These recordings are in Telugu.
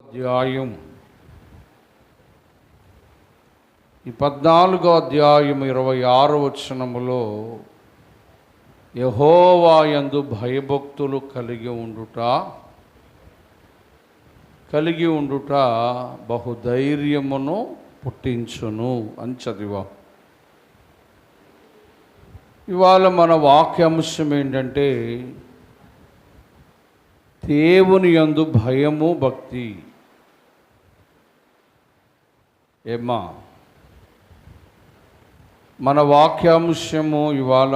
అధ్యాయం ఈ 14వ అధ్యాయం 26వ వచనములో యెహోవా యందు భయభక్తులు కలిగి ఉండుట బహుధైర్యమును పుట్టించును అని చదివా. ఇవాళ మన వాక్యాంశం ఏంటంటే దేవుని యందు భయము భక్తి. ఏమ్మా, మన వాక్యాంశము ఇవాళ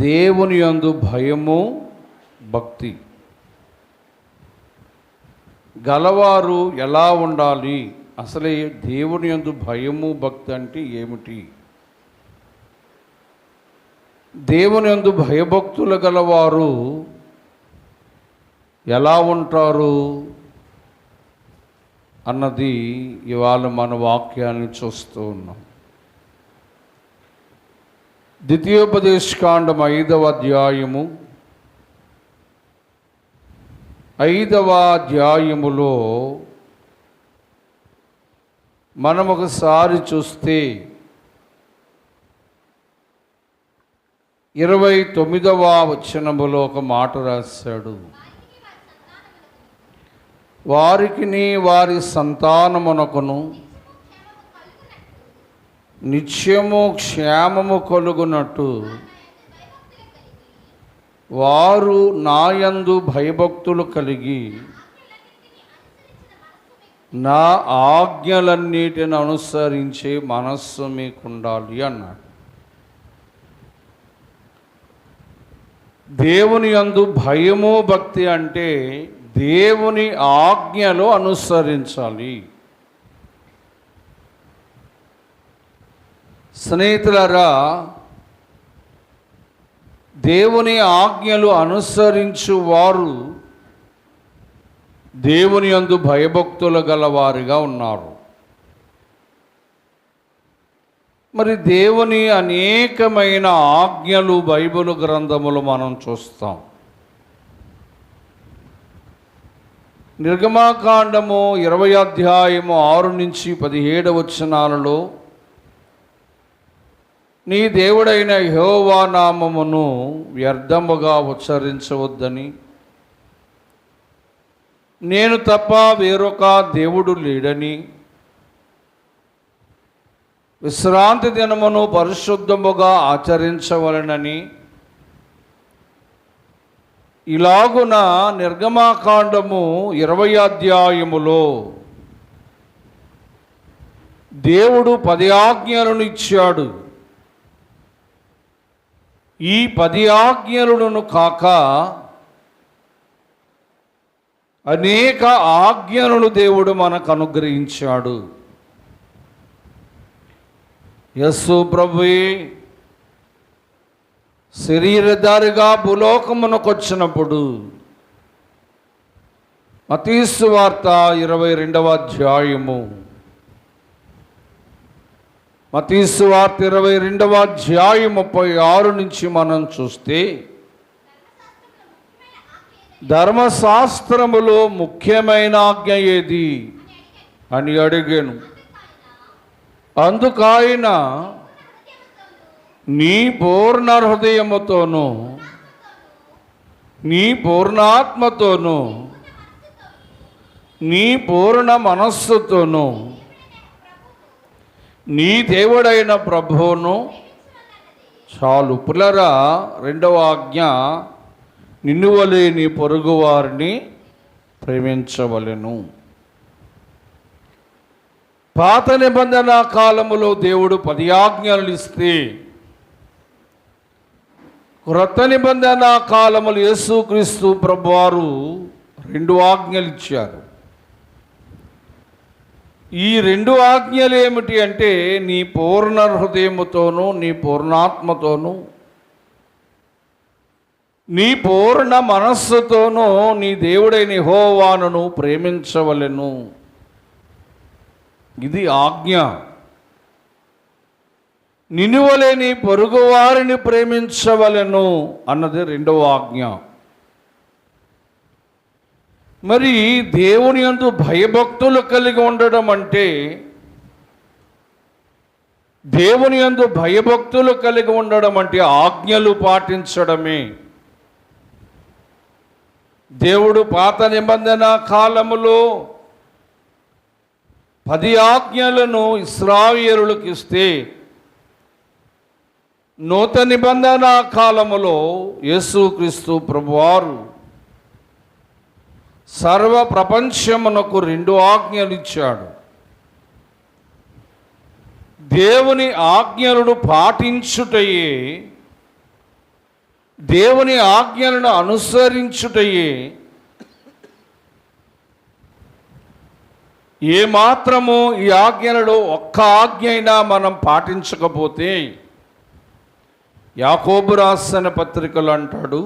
దేవుని యందు భయము భక్తి గలవారు ఎలా ఉండాలి? అసలే దేవుని యందు భయము భక్తి అంటే ఏమిటి? దేవుని యందు భయభక్తులు గలవారు ఎలా ఉంటారు అన్నది ఇవాళ మన వాక్యాన్ని చూస్తూ ఉన్నాం. ద్వితీయోపదేశకాండం 5వ అధ్యాయము 5వ అధ్యాయములో మనం ఒకసారి చూస్తే 29వ వచనములో ఒక మాట రాశాడు. వారికి వారి సంతానమునకును నిత్యము క్షేమము కలుగునట్టు వారు నాయందు భయభక్తులు కలిగి నా ఆజ్ఞలన్నిటిని అనుసరించే మనస్సు మీకుండాలి అన్నాడు. దేవుని యందు భయము భక్తి అంటే దేవుని ఆజ్ఞలు అనుసరించాలి. స్నేహితులారా, దేవుని ఆజ్ఞలు అనుసరించు వారు దేవుని యందు భయభక్తులు గలవారిగా ఉన్నారు. మరి దేవుని అనేకమైన ఆజ్ఞలు బైబిల్ గ్రంథములు మనం చూస్తాం. నిర్గమాకాండము 20వ అధ్యాయము 6 నుంచి 17 వచనాలలో నీ దేవుడైన యెహోవా నామమును వ్యర్థముగా ఉచ్చరించవద్దని, నేను తప్ప వేరొక దేవుడు లేడని, విశ్రాంతి దినమును పరిశుద్ధముగా ఆచరించవలెనని, ఇలాగున నిర్గమాకాండము 20వ అధ్యాయములో దేవుడు 10 ఆజ్ఞలను ఇచ్చాడు. ఈ 10 ఆజ్ఞలను కాక అనేక ఆజ్ఞలను దేవుడు మనకు అనుగ్రహించాడు. యేసు ప్రభువే శరీరధారిగా భూలోకమునకు వచ్చినప్పుడు మత్తయి సువార్త 22వ అధ్యాయము మత్తయి సువార్త 22వ అధ్యాయం 36 నుంచి మనం చూస్తే ధర్మశాస్త్రములో ముఖ్యమైన ఆజ్ఞ ఏది అని అడిగాను. అందుకాయన నీ పూర్ణ హృదయముతోనూ నీ పూర్ణాత్మతోనూ నీ పూర్ణ మనస్సుతోనూ నీ దేవుడైన ప్రభువును చాలు. పులరా, 2వ ఆజ్ఞ నిన్ను వలె నీ పొరుగు వారిని ప్రేమించవలెను. పాత నిబంధన కాలములో దేవుడు 10 ఆజ్ఞలు ఇస్తే, క్రొత్త నిబంధన కాలములు యేసుక్రీస్తు ప్రభువారు 2 ఆజ్ఞలు ఇచ్చారు. ఈ 2 ఆజ్ఞలు ఏమిటి అంటే, నీ పూర్ణ హృదయముతోనూ నీ పూర్ణాత్మతోనూ నీ పూర్ణ మనస్సుతోనూ నీ దేవుడైన యెహోవాను ప్రేమించవలెను. ఇది ఆజ్ఞ. నిన్ను వలె నీ పొరుగు వారిని ప్రేమించవలెను అన్నది 2వ ఆజ్ఞ. మరి దేవుని యందు భయభక్తులు కలిగి ఉండడం అంటే, దేవుని యందు భయభక్తులు కలిగి ఉండడం అంటే ఆజ్ఞలు పాటించడమే. దేవుడు పాత నిబంధన కాలములో 10 ఆజ్ఞలను ఇశ్రాయేలులకు ఇస్తే, నూతన నిబంధన కాలములో యేసుక్రీస్తు ప్రభువారు సర్వ ప్రపంచమునకు 2 ఆజ్ఞలు ఇచ్చాడు. దేవుని ఆజ్ఞలను పాటించుటయే, దేవుని ఆజ్ఞలను అనుసరించుటయే ఏమాత్రము ఈ ఆజ్ఞలలో ఒక్క ఆజ్ఞ అయినా మనం పాటించకపోతే, యాకోబు రాసిన పత్రికలు అంటాడు,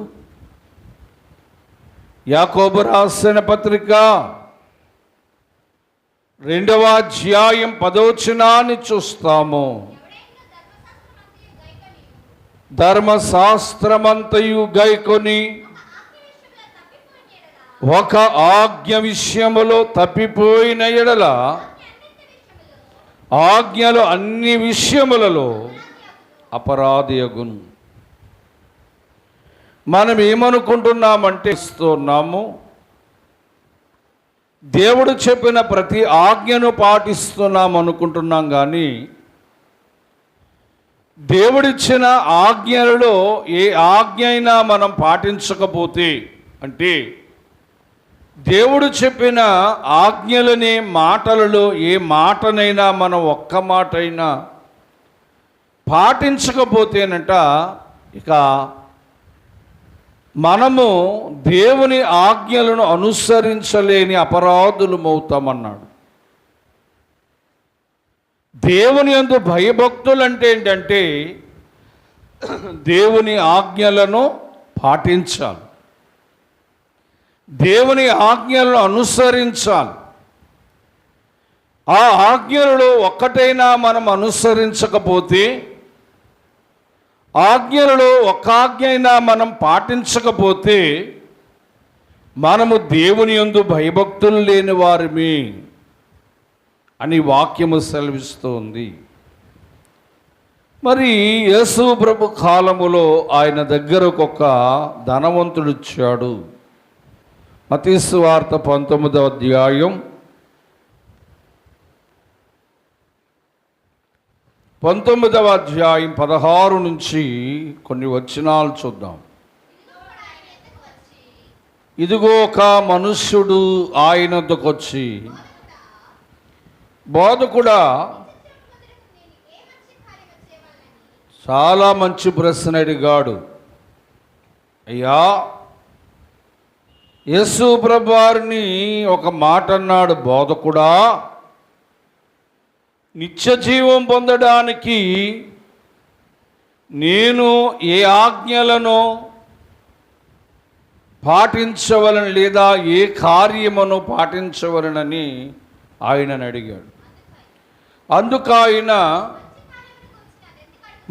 యాకోబు రాసిన పత్రిక 2వ అధ్యాయం 10వ వచనాన్ని చూస్తాము. ధర్మశాస్త్రమంతయు గైకొని ఒక ఆజ్ఞ విషయములో తప్పిపోయిన ఎడల ఆజ్ఞలు అన్ని విషయములలో అపరాధియగును. మనం ఏమనుకుంటున్నామంటే ఇస్తున్నాము, దేవుడు చెప్పిన ప్రతి ఆజ్ఞను పాటిస్తున్నాం అనుకుంటున్నాం. కానీ దేవుడిచ్చిన ఆజ్ఞలలో ఏ ఆజ్ఞ అయినా మనం పాటించకపోతే, అంటే దేవుడు చెప్పిన ఆజ్ఞలనే మాటలలో ఏ మాటనైనా మనం ఒక్క మాట అయినా పాటించకపోతేనట, ఇక మనము దేవుని ఆజ్ఞలను అనుసరించలేని అపరాధులమవుతామన్నాడు. దేవుని యందు భయభక్తులు అంటే ఏంటంటే, దేవుని ఆజ్ఞలను పాటించాలి, దేవుని ఆజ్ఞలను అనుసరించాలి. ఆ ఆజ్ఞలలో ఒక్కటైనా మనం అనుసరించకపోతే, ఆజ్ఞలలో ఒక్క ఆజ్ఞ అయినా మనం పాటించకపోతే, మనము దేవుని యందు భయభక్తులు లేని వారిమి అని వాక్యము సెలవిస్తోంది. మరి యేసు ప్రభు కాలములో ఆయన దగ్గరకు ఒక ధనవంతుడు వచ్చాడు. మత్తయి సువార్త 19వ అధ్యాయం 16 నుంచి కొన్ని వచనాలు చూద్దాం. ఇదిగో ఒక మనుష్యుడు ఆయన వద్దకు వచ్చి, బోధకుడా, చాలా మంచి ప్రశ్న అడిగాడు. అయ్యా, యేసు ప్రభు వారిని ఒక మాట అన్నాడు, బోధకుడా, నిత్య జీవం పొందడానికి నేను ఏ ఆజ్ఞలను పాటించవలను లేదా ఏ కార్యమును పాటించవలనని ఆయనను అడిగాడు. అందుకు ఆయన,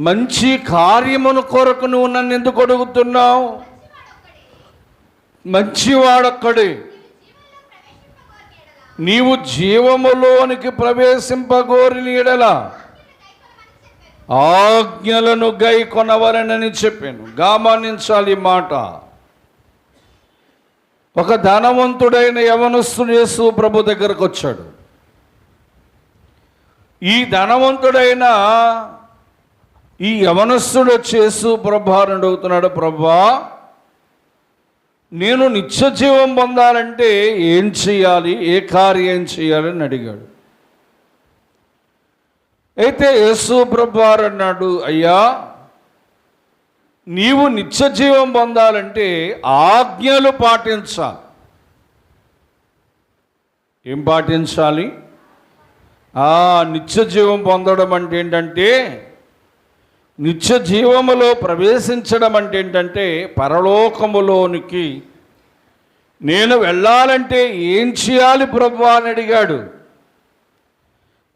మంచి కార్యమును కొరకు నువ్వు నన్ను ఎందుకు అడుగుతున్నావు? మంచివాడొక్కడే, నీవు జీవములోనికి ప్రవేశింపగోరిన యెడల ఆజ్ఞలను గైకొనవలెనని చెప్పాను. గమనించాలి ఈ మాట. ఒక ధనవంతుడైన యవనస్తుడు యేసు ప్రభు దగ్గరకు వచ్చాడు. ఈ ధనవంతుడైన ఈ యవనస్తుడు వచ్చి యేసు ప్రభువుని అడుగుతున్నాడు, ప్రభువా, నేను నిత్య జీవం పొందాలంటే ఏం చేయాలి, ఏ కార్యం చేయాలని అడిగాడు. అయితే యేసు ప్రభువారు అన్నాడు, అయ్యా, నీవు నిత్య జీవం పొందాలంటే ఆజ్ఞలు పాటించాలి. ఏం పాటించాలి? నిత్య జీవం పొందడం అంటే ఏంటంటే, నిత్య జీవములో ప్రవేశించడం అంటే ఏంటంటే, పరలోకములోనికి నేను వెళ్ళాలంటే ఏం చేయాలి ప్రభువా అని అడిగాడు.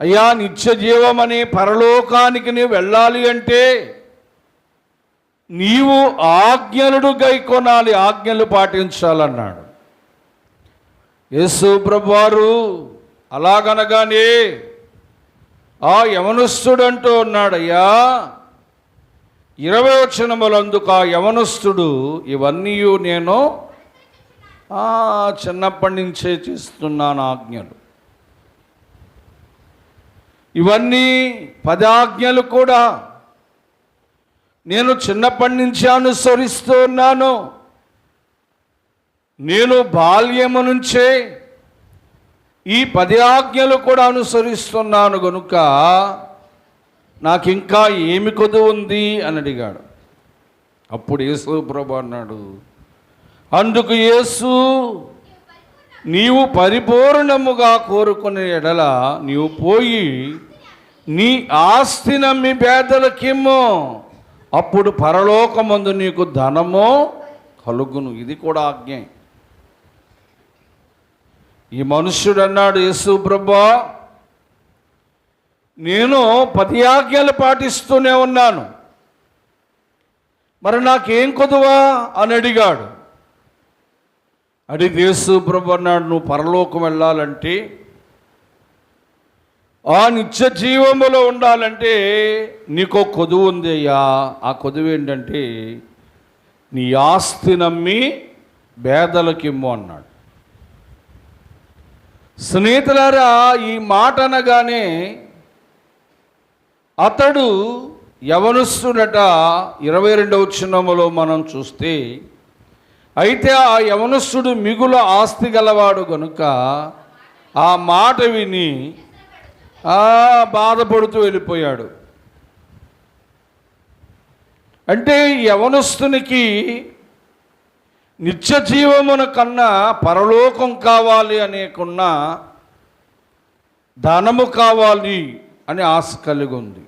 అయ్యా, నిత్య జీవం అనే పరలోకానికి నీవు వెళ్ళాలి అంటే నీవు ఆజ్ఞలను గైకొనాలి, ఆజ్ఞలు పాటించాలన్నాడు. యేసు ప్రభువారు అలాగనగానే ఆ యవనస్తుడు అంటూ ఉన్నాడయ్యా, 20వ వచనములందుకు ఆ యవనస్తుడు, ఇవన్నీ నేను చిన్నప్పటి నుంచే చేస్తున్నాను ఆజ్ఞలు, ఇవన్నీ 10 ఆజ్ఞలు కూడా నేను చిన్నప్పటి నుంచి అనుసరిస్తూ ఉన్నాను. నేను బాల్యము నుంచే ఈ 10 ఆజ్ఞలు కూడా అనుసరిస్తున్నాను గనుక నాకు ఇంకా ఏమి కొదువు ఉంది అని అడిగాడు. అప్పుడు యేసు ప్రభు అన్నాడు, అందుకు యేసు, నీవు పరిపూర్ణముగా కోరుకునే ఎడల నీవు పోయి నీ ఆస్తి నమ్మి పేదలకిమ్ము, అప్పుడు పరలోకమందు నీకు ధనము కలుగును. ఇది కూడా ఆజ్ఞ. ఈ మనుష్యుడు అన్నాడు, యేసు ప్రభువా, నేను 10 ఆజ్ఞలు పాటిస్తూనే ఉన్నాను, మరి నాకేం కొదువా అని అడిగాడు. అడిగి యేసు ప్రభు అన్నాడు, నువ్వు పరలోకం వెళ్ళాలంటే, ఆ నిత్య జీవములో ఉండాలంటే నీకో కొదువు ఉంది అయ్యా. ఆ కొదువు ఏంటంటే నీ ఆస్తి నమ్మి పేదలకిమ్ము అన్నాడు. స్నేహితులారా, ఈ మాట అనగానే అతడు యవనస్తుడట. 22వ వచనములో మనం చూస్తే, అయితే ఆ యవనస్తుడు మిగుల ఆస్తి గలవాడు గనుక ఆ మాట విని బాధపడుతూ వెళ్ళిపోయాడు. అంటే యవనస్తునికి నిత్య జీవమున కన్నా పరలోకం కావాలి అనేకున్నా ధనము కావాలి అని ఆశ కలిగి ఉంది.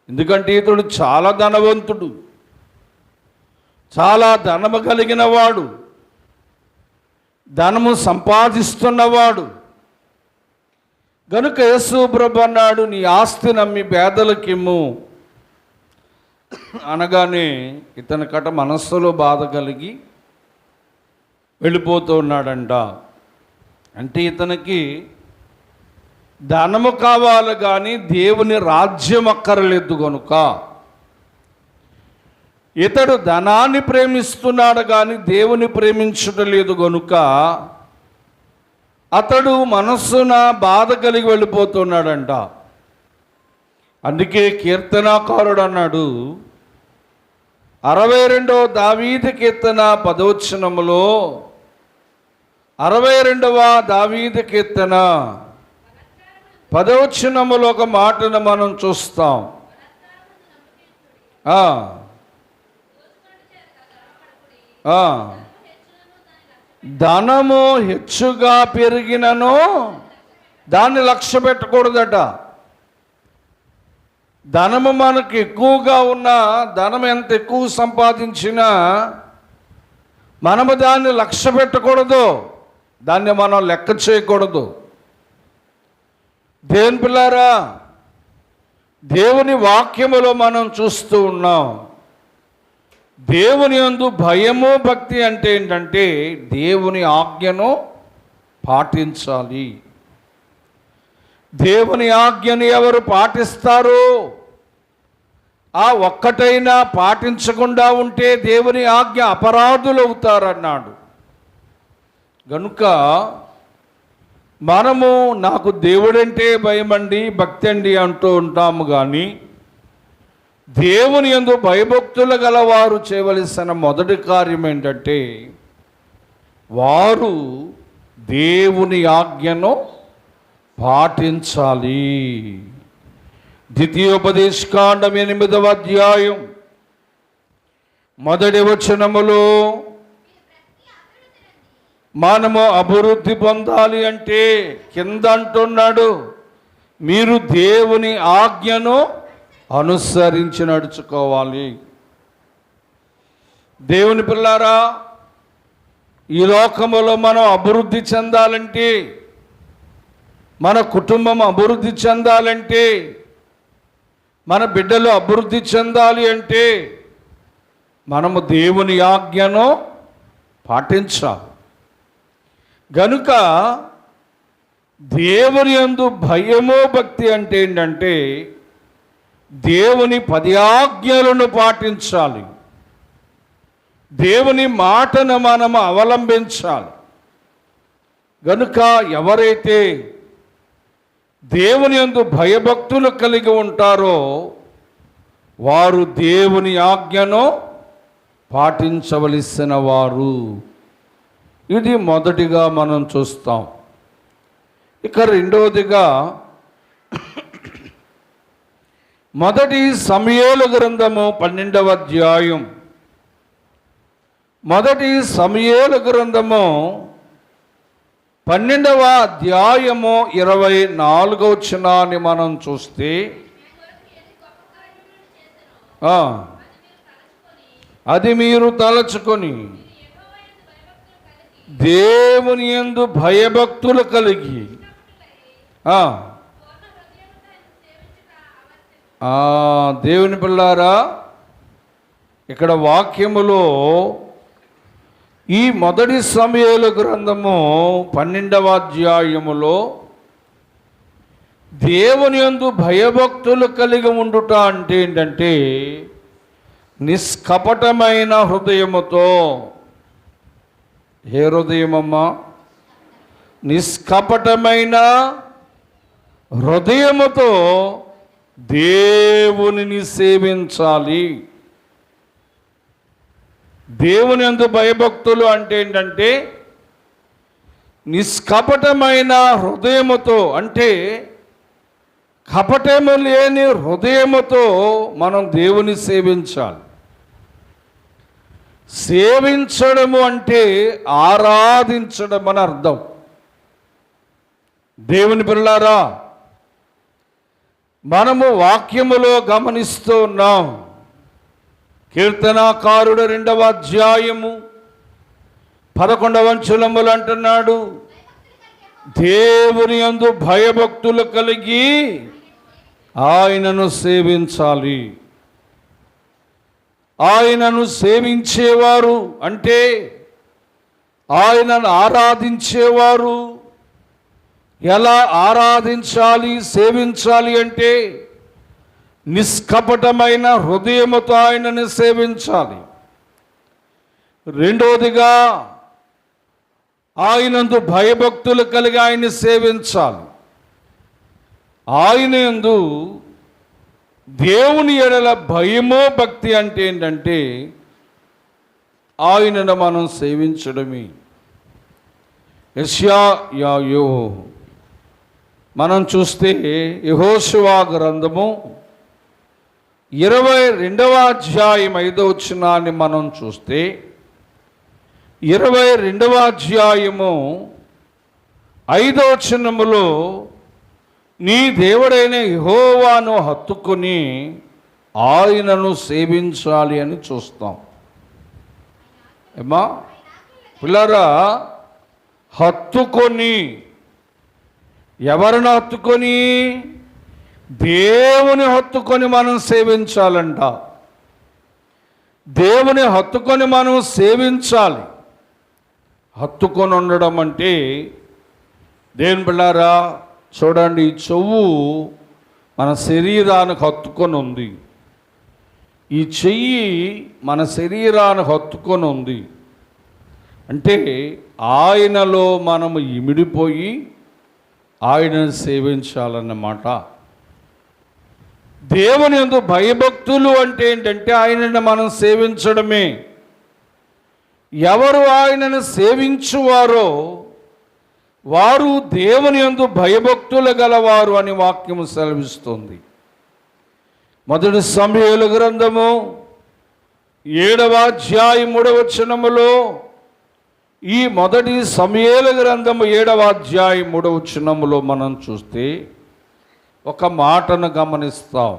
ఎందుకంటే ఇతడు చాలా ధనవంతుడు, చాలా ధనము కలిగిన వాడు, ధనము సంపాదిస్తున్నవాడు గనుక యేసు ప్రభు అన్నాడు, నీ ఆస్తి నమ్మి పేదలకిమ్ము అనగానే ఇతనికట మనస్సులో బాధ కలిగి వెళ్ళిపోతూ ఉన్నాడంట. అంటే ఇతనికి ధనము కావాలి కానీ దేవుని రాజ్యం అక్కర్లేదు కనుక, ఇతడు ధనాన్ని ప్రేమిస్తున్నాడు కానీ దేవుని ప్రేమించడం లేదు కనుక అతడు మనస్సున బాధ కలిగి వెళ్ళిపోతున్నాడంట. అందుకే కీర్తనాకారుడు అన్నాడు, 62వ దావీదు కీర్తన 10వ వచనములో, 62వ దావీదు కీర్తన 10వ వచనములో ఒక మాటను మనం చూస్తాం. ధనము హెచ్చుగా పెరిగినను దాన్ని లక్ష్య పెట్టకూడదట. ధనము మనకు ఎక్కువగా ఉన్నా, ధనం ఎంత ఎక్కువ సంపాదించినా మనము దాన్ని లక్ష్య పెట్టకూడదు, దాన్ని మనం లెక్క చేయకూడదు. దేవుని పిల్లారా, దేవుని వాక్యములో మనం చూస్తూ ఉన్నాం, దేవుని యందు భయము భక్తి అంటే ఏంటంటే దేవుని ఆజ్ఞను పాటించాలి. దేవుని ఆజ్ఞను ఎవరు పాటిస్తారో, ఆ ఒక్కటైనా పాటించకుండా ఉంటే దేవుని ఆజ్ఞ అపరాధులు అవుతారన్నాడు. గనుక మనము నాకు దేవుడంటే భయమండి, భక్తి అండి అంటూ ఉంటాము కానీ దేవుని యందు భయభక్తులు గలవారు చేయవలసిన మొదటి కార్యం ఏంటంటే వారు దేవుని ఆజ్ఞను పాటించాలి. ద్వితీయోపదేశకాండం 8వ అధ్యాయం 1వ వచనములో మనము అభివృద్ధి పొందాలి అంటే కింద అంటున్నాడు, మీరు దేవుని ఆజ్ఞను అనుసరించి నడుచుకోవాలి. దేవుని పిల్లారా, ఈ లోకములో మనం అభివృద్ధి చెందాలంటే, మన కుటుంబం అభివృద్ధి చెందాలంటే, మన బిడ్డలు అభివృద్ధి చెందాలి అంటే మనము దేవుని ఆజ్ఞను పాటించాలి. గనుక దేవుని యందు భయము భక్తి అంటే ఏంటంటే దేవుని 10 ఆజ్ఞలను పాటించాలి, దేవుని మాటను మనము అవలంబించాలి. గనుక ఎవరైతే దేవుని యందు భయభక్తులు కలిగి ఉంటారో వారు దేవుని ఆజ్ఞను పాటించవలసిన వారు. ఇది మొదటిగా మనం చూస్తాం. ఇక రెండవదిగా మొదటి సమూయేలు గ్రంథము 12వ అధ్యాయం, మొదటి సమూయేలు గ్రంథము 12వ అధ్యాయము 24వ వచనాన్ని మనం చూస్తే, అది మీరు తలచుకొని దేవుని యందు భయభక్తులు కలిగి దేవుని పిల్లారా, ఇక్కడ వాక్యములో ఈ మొదటి సమూయేలు గ్రంథము 12వ అధ్యాయములో దేవుని యందు భయభక్తులు కలిగి ఉండుట అంటే ఏంటంటే నిష్కపటమైన హృదయముతో. ఏ హృదయమమ్మా? నిష్కపటమైన హృదయముతో దేవునిని సేవించాలి. దేవుని యందు భయభక్తులు అంటే ఏంటంటే నిష్కపటమైన హృదయముతో, అంటే కపటము లేని హృదయముతో మనం దేవుని సేవించాలి. సేవించడము అంటే ఆరాధించడం అని అర్థం. దేవుని పిల్లారా, మనము వాక్యములో గమనిస్తూ ఉన్నాం. కీర్తనాకారుడు 2వ అధ్యాయము 11వ వచనములు అంటున్నాడు, దేవుని యందు భయభక్తులు కలిగి ఆయనను సేవించాలి. ఆయనను సేవించేవారు అంటే ఆయనను ఆరాధించేవారు. ఎలా ఆరాధించాలి, సేవించాలి అంటే నిష్కపటమైన హృదయముతో ఆయనను సేవించాలి. రెండవదిగా ఆయనందు భయభక్తులు కలిగి ఆయన్ని సేవించాలి. ఆయన యందు దేవుని ఎడల భయమో భక్తి అంటే ఏంటంటే ఆయనను మనం సేవించడమే. యెషయాయో మనం చూస్తే యెహోషువ గ్రంథము 22వ అధ్యాయం 5వ వచనాన్ని మనం చూస్తే 22వ అధ్యాయము 5వ వచనములో నీ దేవుడైన యెహోవాను హత్తుకొని ఆయనను సేవించాలి అని చూస్తాం. ఏమా పిల్లరా, హత్తుకొని, ఎవరిని హత్తుకొని? దేవుని హత్తుకొని మనం సేవించాలంట. దేవుని హత్తుకొని మనం సేవించాలి. హత్తుకొని ఉండడం అంటే దేవుని పిల్లారా చూడండి, ఈ చెవు మన శరీరానికి హత్తుకొని ఉంది, ఈ చెయ్యి మన శరీరానికి హత్తుకొని ఉంది. అంటే ఆయనలో మనము ఇమిడిపోయి ఆయనను సేవించాలన్నమాట. దేవుని యందు భయభక్తులు అంటే ఏంటంటే ఆయనను మనం సేవించడమే. ఎవరు ఆయనను సేవించువారో వారు దేవుని యందు భయభక్తులు గలవారు అని వాక్యము సెలవిస్తుంది. మొదటి సమూయేలు గ్రంథము 7వ అధ్యాయం 3వ వచనములో, ఈ మొదటి సమూయేలు గ్రంథము 7వ అధ్యాయం 3వ వచనములో మనం చూస్తే ఒక మాటను గమనిస్తాం.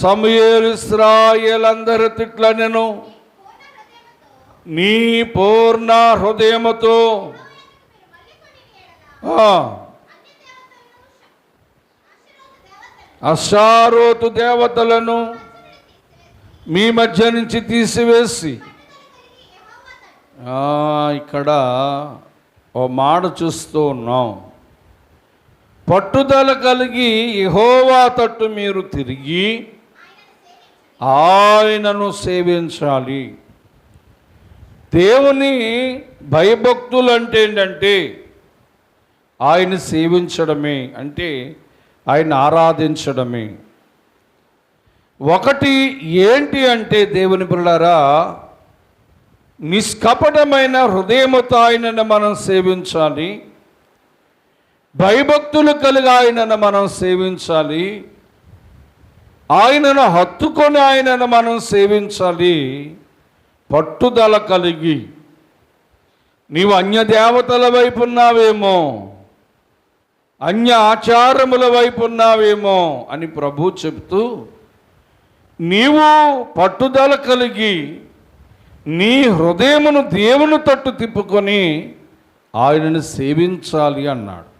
సమూయేలు ఇశ్రాయేలందరితో ఇట్లా నేను నీ పూర్ణ హృదయముతో అషారోతు దేవతలను మీ మధ్య నుంచి తీసివేసి ఇక్కడ ఓ మాట చూస్తూ ఉన్నాం. పట్టుదల కలిగి యెహోవా తట్టు మీరు తిరిగి ఆయనను సేవించాలి. దేవుని భయభక్తులు అంటే ఏంటంటే ఆయన సేవించడమే, అంటే ఆయన ఆరాధించడమే. ఒకటి ఏంటి అంటే దేవుని పిల్లలారా, నిష్కపటమైన హృదయముతో ఆయనను మనం సేవించాలి. భయభక్తులు కలిగి ఆయనను మనం సేవించాలి. ఆయనను హత్తుకొని ఆయనను మనం సేవించాలి. పట్టుదల కలిగి. నీవు అన్య దేవతల వైపు ఉన్నావేమో, అన్య ఆచారముల వైపు ఉన్నావేమో అని ప్రభు చెప్తూ, నీవు పట్టుదల కలిగి నీ హృదయమును దేవుని తట్టు తిప్పుకొని ఆయనను సేవించాలి అన్నాడు.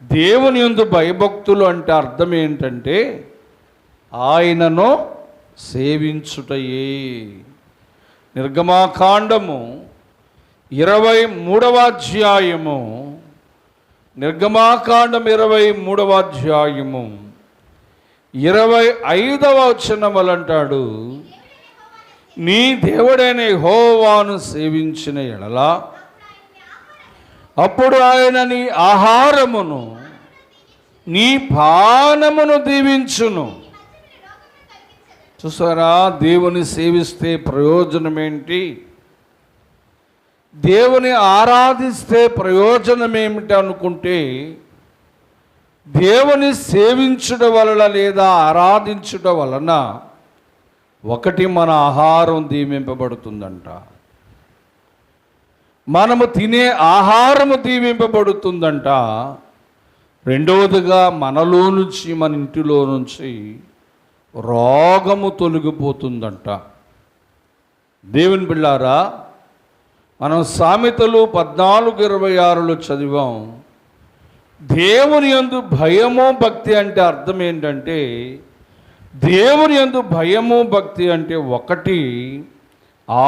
దేవుని యందు భయభక్తులు అంటే అర్థం ఏంటంటే ఆయనను సేవించుటయే. నిర్గమాకాండము 23వ అధ్యాయము, నిర్గమాకాండం 23వ అధ్యాయము 25వ వచనములు అంటాడు, నీ దేవుడైన యెహోవాను సేవించిన ఎడల అప్పుడు ఆయన నీ ఆహారమును నీ పానమును దీవించును. చూసారా, దేవుని సేవిస్తే ప్రయోజనం ఏంటి? దేవుని ఆరాధిస్తే ప్రయోజనం ఏమిటి అనుకుంటే, దేవుని సేవించుట వలన లేదా ఆరాధించుట వలన ఒకటి మన ఆహారం దీవింపబడుతుందంట, మనము తినే ఆహారము దీవింపబడుతుందంట. రెండవదిగా మనలో నుంచి, మన ఇంటిలో నుంచి రోగము తొలగిపోతుందంట. దేవుని బిళ్ళారా, మనం సామెతలు 14:26 చదివాం. దేవుని యందు భయము భక్తి అంటే అర్థం ఏంటంటే, దేవుని యందు భయము భక్తి అంటే ఒకటి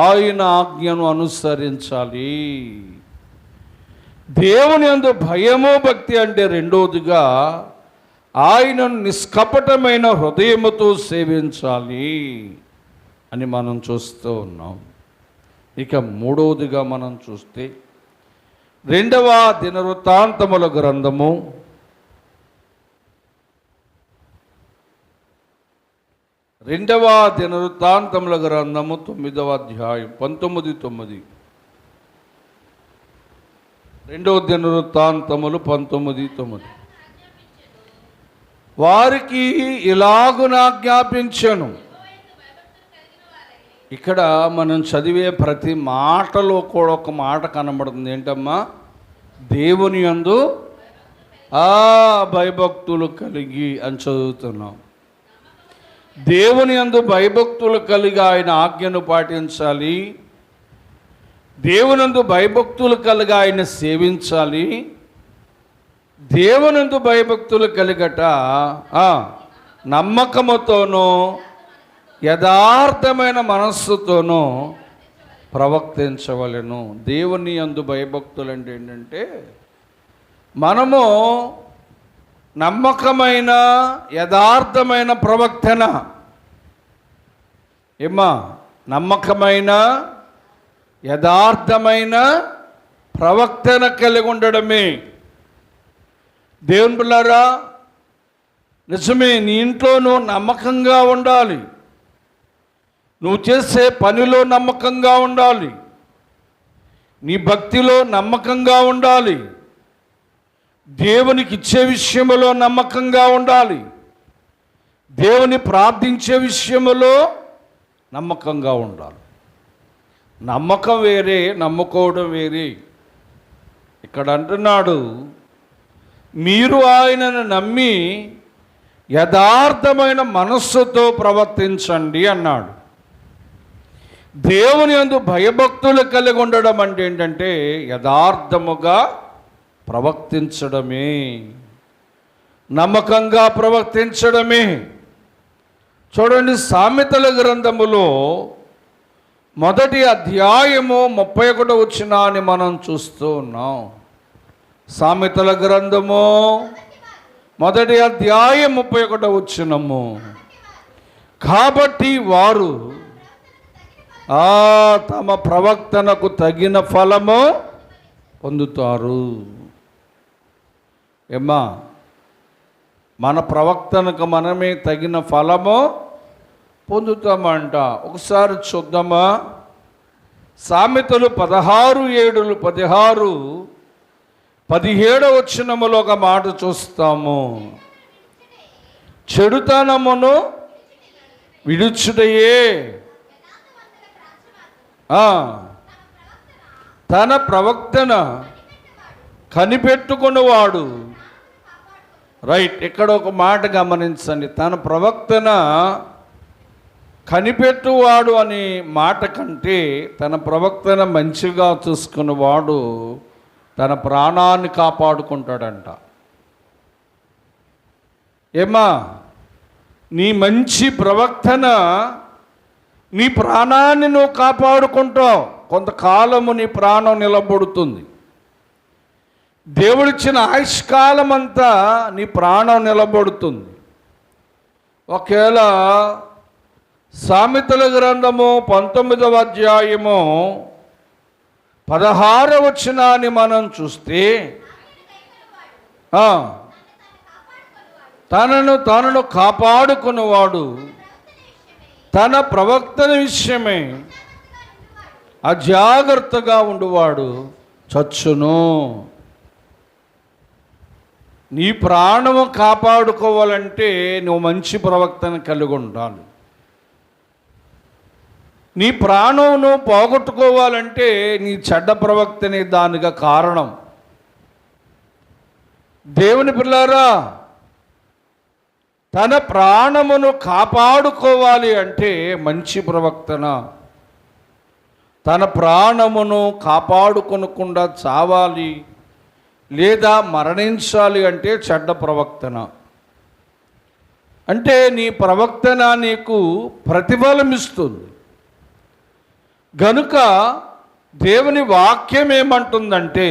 ఆయన ఆజ్ఞను అనుసరించాలి. దేవుని యందు భయము భక్తి అంటే రెండవదిగా ఆయనను నిష్కపటమైన హృదయముతో సేవించాలి అని మనం చూస్తూ ఉన్నాం. ఇక మూడవదిగా మనం చూస్తే 2వ దినవృత్తాంతముల గ్రంథము 2వ దినవృత్తాంతముల గ్రంథము 9వ అధ్యాయం 19:9. 2వ దినవృత్తాంతములు 19:9. వారికి ఇలాగున ఆజ్ఞాపించెను. ఇక్కడ మనం చదివే ప్రతి మాటలో కూడా ఒక మాట కనబడుతుంది. ఏంటమ్మా? దేవుని యందు భయభక్తులు కలిగి అని చదువుతున్నాం. దేవుని యందు భయభక్తులు కలిగి ఆయన ఆజ్ఞను పాటించాలి. దేవునందు భయభక్తులు కలిగి ఆయన సేవించాలి. దేవునందు భయభక్తులు కలిగట నమ్మకముతోనూ యథార్థమైన మనస్సుతోనూ ప్రవర్తించవలెను. దేవుని యందు భయభక్తులు అంటే ఏంటంటే, మనము నమ్మకమైన యథార్థమైన ప్రవర్తన, నమ్మకమైన యథార్థమైన ప్రవర్తన కలిగి ఉండడమే. దేవుని బిడ్డలారా, నిజమే, నీ ఇంట్లో నువ్వు నమ్మకంగా ఉండాలి. నువ్వు చేసే పనిలో నమ్మకంగా ఉండాలి. నీ భక్తిలో నమ్మకంగా ఉండాలి. దేవునికి ఇచ్చే విషయంలో నమ్మకంగా ఉండాలి. దేవుని ప్రార్థించే విషయంలో నమ్మకంగా ఉండాలి. నమ్మకం వేరే, నమ్ముకోవడం వేరే. ఇక్కడ అంటున్నాడు, మీరు ఆయనను నమ్మి యథార్థమైన మనస్సుతో ప్రవర్తించండి అన్నాడు. దేవుని యందు భయభక్తులు కలిగి ఉండడం అంటే ఏంటంటే యథార్థముగా ప్రవర్తించడమే, నమ్మకంగా ప్రవర్తించడమే. చూడండి, సామెతల గ్రంథములో మొదటి అధ్యాయము 31 వచనాన్ని మనం చూస్తూ ఉన్నాం. సామెతల గ్రంథము మొదటి అధ్యాయం 31 వచనము. కాబట్టి వారు తమ ప్రవక్తనకు తగిన ఫలము పొందుతారు. ఏమ్మా, మన ప్రవక్తనకు మనమే తగిన ఫలము పొందుతామంట. ఒకసారి చూద్దామా? సామెతలు 16:7-16, 17 వచనములో ఒక మాట చూస్తాము. చెడుతనమును విడుచుటయే తన ప్రవక్తన కనిపెట్టుకున్నవాడు. రైట్, ఇక్కడ ఒక మాట గమనించండి. తన ప్రవక్తన కనిపెట్టువాడు అనే మాట కంటే తన ప్రవక్తన మంచిగా చూసుకున్నవాడు తన ప్రాణాన్ని కాపాడుకుంటాడంట. ఏమా, నీ మంచి ప్రవక్తన నీ ప్రాణాన్ని నువ్వు కాపాడుకుంటావు. కొంతకాలము నీ ప్రాణం నిలబడుతుంది. దేవుడిచ్చిన ఆయుష్కాలం అంతా నీ ప్రాణం నిలబడుతుంది. ఒకవేళ సామెతల గ్రంథము 19వ అధ్యాయము 16వ వచనాన్ని మనం చూస్తే, తనను కాపాడుకున్నవాడు తన ప్రవక్తన విషయమే అజాగ్రత్తగా ఉండువాడు చచ్చును. నీ ప్రాణము కాపాడుకోవాలంటే నువ్వు మంచి ప్రవక్తను కలిగి ఉండాలి. నీ ప్రాణం నువ్వు పోగొట్టుకోవాలంటే నీ చెడ్డ ప్రవక్తనే దానికి కారణం. దేవుని పిల్లారా, తన ప్రాణమును కాపాడుకోవాలి అంటే మంచి ప్రవక్తన. తన ప్రాణమును కాపాడుకొనకుండా చావాలి లేదా మరణించాలి అంటే చెడ్డ ప్రవక్తన. అంటే నీ ప్రవక్తన నీకు ప్రతిఫలం ఇస్తుంది. గనుక దేవుని వాక్యం ఏమంటుందంటే,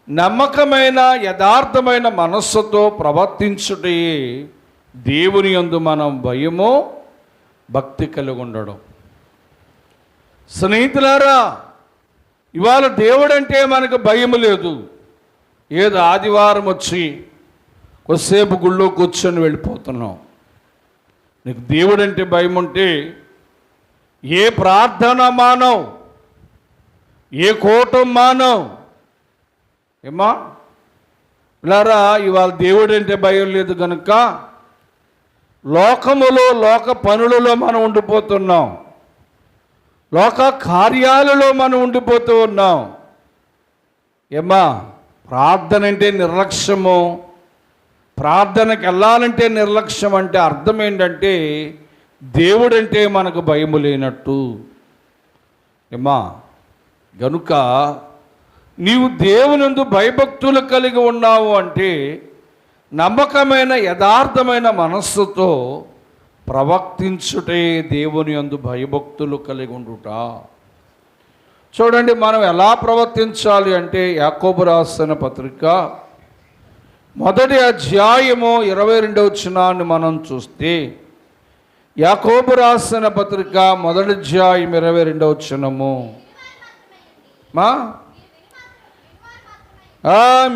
నమ్మకమైన యథార్థమైన మనస్సుతో ప్రవర్తించుటే దేవుని యందు మనం భయము భక్తి కలిగి ఉండడం. స్నేహితులారా, ఇవాళ దేవుడంటే మనకు భయం లేదు. ఏదో ఆదివారం వచ్చి కొద్దిసేపు గుళ్ళో కూర్చొని వెళ్ళిపోతున్నాం. నీకు దేవుడంటే భయం ఉంటే ఏ ప్రార్థన మానవ్, ఏ కోటం మానవ్. ఏమా పిల్లారా, ఇవాళ దేవుడంటే భయం లేదు కనుక లోకములో లోక పనులలో మనం ఉండిపోతున్నాం. లోక కార్యాలలో మనం ఉండిపోతూ ఉన్నాం. ఏమ్మా, ప్రార్థన అంటే నిర్లక్ష్యము. ప్రార్థనకి వెళ్ళాలంటే నిర్లక్ష్యం. అంటే అర్థం ఏంటంటే దేవుడంటే మనకు భయము లేనట్టు. ఏమ్మా, గనుక నీవు దేవునందు భయభక్తులు కలిగి ఉన్నావు అంటే నమ్మకమైన యథార్థమైన మనస్సుతో ప్రవర్తించుటే దేవుని యందు భయభక్తులు కలిగి ఉండుట. చూడండి, మనం ఎలా ప్రవర్తించాలి అంటే యాకోబు రాసిన పత్రిక మొదటి అధ్యాయము 22వ వచనాన్ని మనం చూస్తే, యాకోబు రాసిన పత్రిక మొదటి అధ్యాయం 22వ వచనము.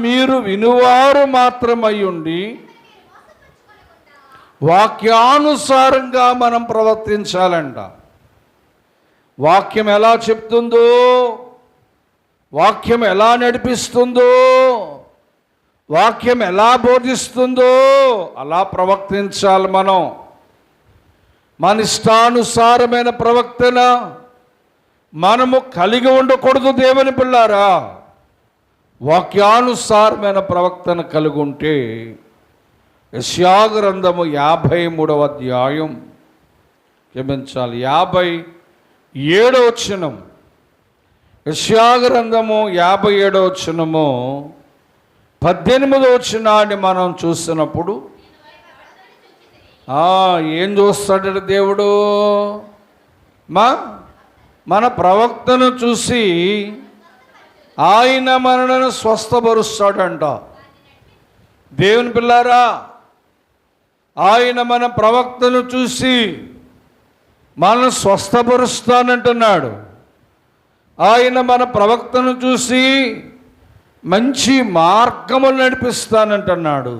మీరు వినువారు మాత్రమై ఉండి వాక్యానుసారంగా మనం ప్రవర్తించాలంట. వాక్యం ఎలా చెప్తుందో, వాక్యం ఎలా నడిపిస్తుందో, వాక్యం ఎలా బోధిస్తుందో అలా ప్రవర్తించాలి. మన ఇష్టానుసారమైన ప్రవర్తన మనము కలిగి ఉండకూడదు. దేవుని పిల్లారా, వాక్యానుసారమైన ప్రవర్తన కలిగి ఉంటే యెషయా గ్రంథము 53వ అధ్యాయం, క్షమించాలి 57వ వచనం. యెషయా గ్రంథము 57వ వచనము 18వ వచనాన్ని మనం చూసినప్పుడు ఏం చూస్తాడు దేవుడు? మన ప్రవక్తను చూసి ఆయన మనలను స్వస్థపరుస్తాడంట. దేవుని పిల్లారా, ఆయన మన ప్రవక్తను చూసి మనల్ని స్వస్థపరుస్తానంటున్నాడు. ఆయన మన ప్రవక్తను చూసి మంచి మార్గములు నడిపిస్తానంటున్నాడు.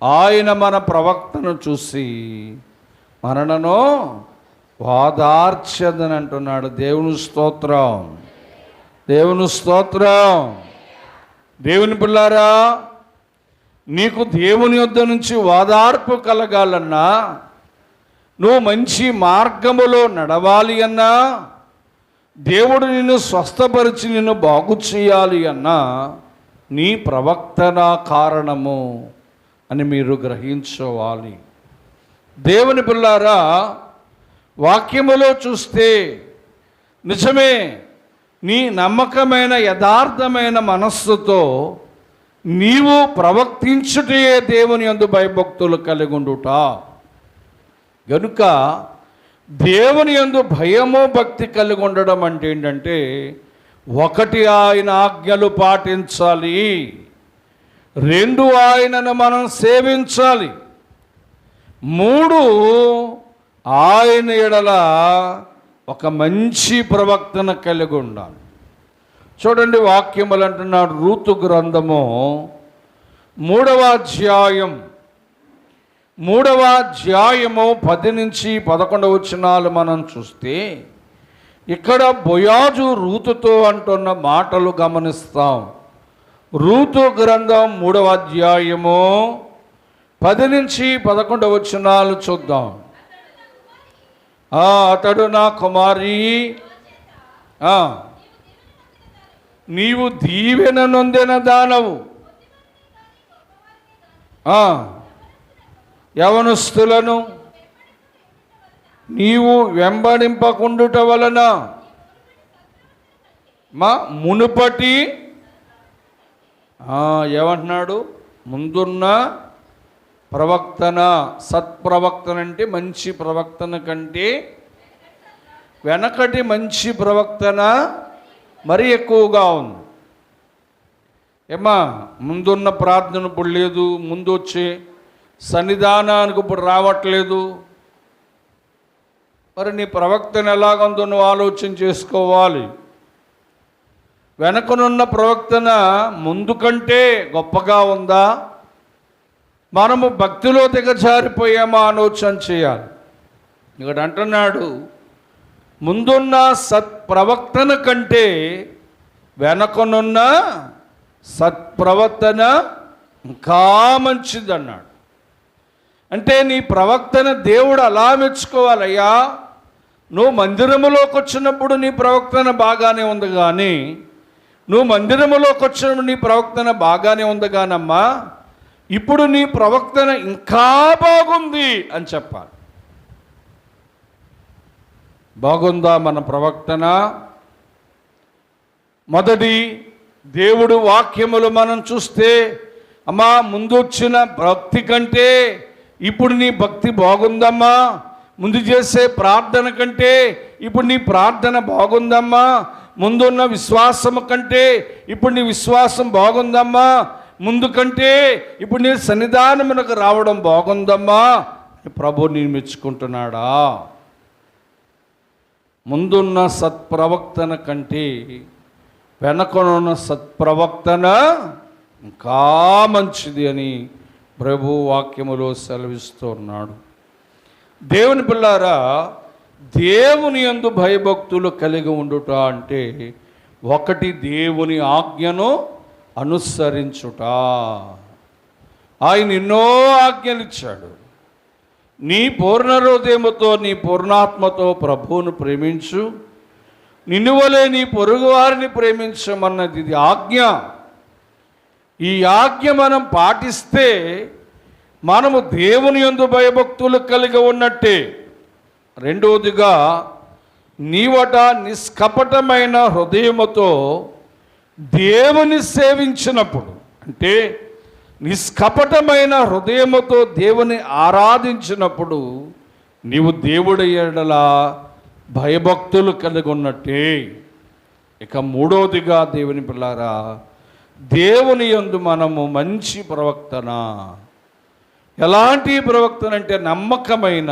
ఆయన మన ప్రవక్తను చూసి మనలను వాదార్చదని అంటున్నాడు. దేవుని స్తోత్రం, దేవుని స్తోత్రం. దేవుని పిల్లారా, నీకు దేవుని యొద్ద నుంచి వాదార్పు కలగాలన్నా, నువ్వు మంచి మార్గములో నడవాలి అన్నా, దేవుడు నిన్ను స్వస్థపరిచి నిన్ను బాగు చేయాలి అన్నా నీ ప్రవక్తన కారణము అని మీరు గ్రహించుకోవాలి. దేవుని పిల్లారా, వాక్యములో చూస్తే నిజమే, నీ నమ్మకమైన యథార్థమైన మనస్సుతో నీవు ప్రవర్తించుటే దేవుని యందు భయభక్తులు కలిగి ఉండుట. గనుక దేవుని యందు భయము భక్తి కలిగి ఉండడం అంటే ఏంటంటే, ఒకటి ఆయన ఆజ్ఞలు పాటించాలి, రెండు ఆయనను మనం సేవించాలి, మూడు ఆయన ఎడల ఒక మంచి ప్రవక్తన కలిగి ఉండాలి. చూడండి, వాక్యములు అంటున్నాడు. రూతు గ్రంథము 3వ అధ్యాయం 10 నుంచి 11 వచనాలు మనం చూస్తే, ఇక్కడ బోయాజు రూతుతో అంటున్న మాటలు గమనిస్తాం. రూతు గ్రంథం 3వ అధ్యాయము 10 నుంచి 11 వచనాలు చూద్దాం. అతడు నా కుమారి, నీవు దీవెన నొందిన దానవు, యవనస్తులను నీవు వెంబడింపకుండుట వలన మా మునుపటి ఏమంటున్నాడు, ముందున్న ప్రవక్తన, సత్ప్రవక్తన అంటే మంచి ప్రవక్తన కంటే వెనకటి మంచి ప్రవక్తన మరి ఎక్కువగా ఉంది. ఏమా, ముందున్న ప్రార్థన ఇప్పుడు లేదు, ముందు వచ్చే సన్నిధానానికి ఇప్పుడు రావట్లేదు. మరి నీ ప్రవక్తను ఎలాగుందో నువ్వు ఆలోచన చేసుకోవాలి. వెనకనున్న ప్రవక్తన ముందు కంటే గొప్పగా ఉందా, మనము భక్తిలో దిగజారిపోయామా ఆలోచన చేయాలి. ఇక్కడ అంటున్నాడు, ముందున్న సత్ప్రవక్తన కంటే వెనకనున్న సత్ప్రవర్తన ఇంకా మంచిది అన్నాడు. అంటే నీ ప్రవక్తన దేవుడు అలా మెచ్చుకోవాలయ్యా. నువ్వు మందిరములోకి వచ్చినప్పుడు నీ ప్రవక్తన బాగానే ఉంది, కానీ నువ్వు మందిరములోకి వచ్చినప్పుడు నీ ప్రవక్తన బాగానే ఉంది కానమ్మా, ఇప్పుడు నీ ప్రవక్తన ఇంకా బాగుంది అని చెప్పాలి. బాగుందా మన ప్రవక్తన? మొదటి దేవుడు వాక్యములు మనం చూస్తే, అమ్మా ముందు వచ్చిన భక్తి కంటే ఇప్పుడు నీ భక్తి బాగుందమ్మా, ముందు చేసే ప్రార్థన కంటే ఇప్పుడు నీ ప్రార్థన బాగుందమ్మా, ముందున్న విశ్వాసము కంటే ఇప్పుడు నీ విశ్వాసం బాగుందమ్మా, ముందు కంటే ఇప్పుడు నీ సన్నిధానమునకు రావడం బాగుందమ్మా. ప్రభు నీ మెచ్చుకుంటున్నాడా? ముందున్న సత్ప్రవక్తన కంటే వెనకనున్న సత్ప్రవక్తన ఇంకా మంచిది అని ప్రభు వాక్యములో సెలవిస్తున్నాడు. దేవుని పిల్లారా, దేవుని యందు భయభక్తులు కలిగి ఉండుట అంటే ఒకటి దేవుని ఆజ్ఞను అనుసరించుట. ఆయన ఎన్నో ఆజ్ఞలు ఇచ్చాడు. నీ పూర్ణ హృదయముతో నీ పూర్ణాత్మతో ప్రభువును ప్రేమించు, నిన్ను వలె నీ పొరుగు వారిని ప్రేమించమన్నది ఇది ఆజ్ఞ. ఈ ఆజ్ఞ మనం పాటిస్తే మనము దేవుని యందు భయభక్తులు కలిగి ఉన్నట్టే. రెండవదిగా, నీవట నిష్కపటమైన హృదయముతో దేవుని సేవించినప్పుడు, అంటే నిష్కపటమైన హృదయముతో దేవుని ఆరాధించినప్పుడు నీవు దేవుడి ఎడల భయభక్తులు కలిగి ఉన్నట్టే. ఇక మూడవదిగా దేవుని పిల్లారా, దేవుని యందు మనము మంచి ప్రవర్తన. ఎలాంటి ప్రవర్తన అంటే నమ్మకమైన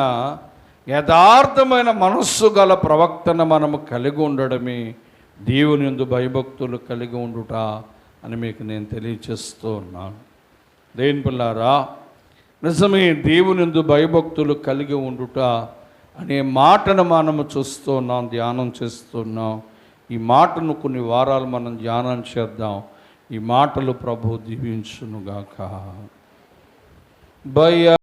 యథార్థమైన మనస్సు గల ప్రవర్తన మనము కలిగి ఉండడమే దేవుని యందు భయభక్తులు కలిగి ఉండుట అని మీకు నేను తెలియచేస్తూ ఉన్నాను. దేవుని పిల్లారా, నిజమే దేవుని యందు భయభక్తులు కలిగి ఉండుట అనే మాటను మనము చూస్తూ ఉన్నాం, ధ్యానం చేస్తున్నాం. ఈ మాటను కొన్ని వారాలు మనం ధ్యానం చేద్దాం. ఈ మాటలు ప్రభు దీవించునుగాక. భయ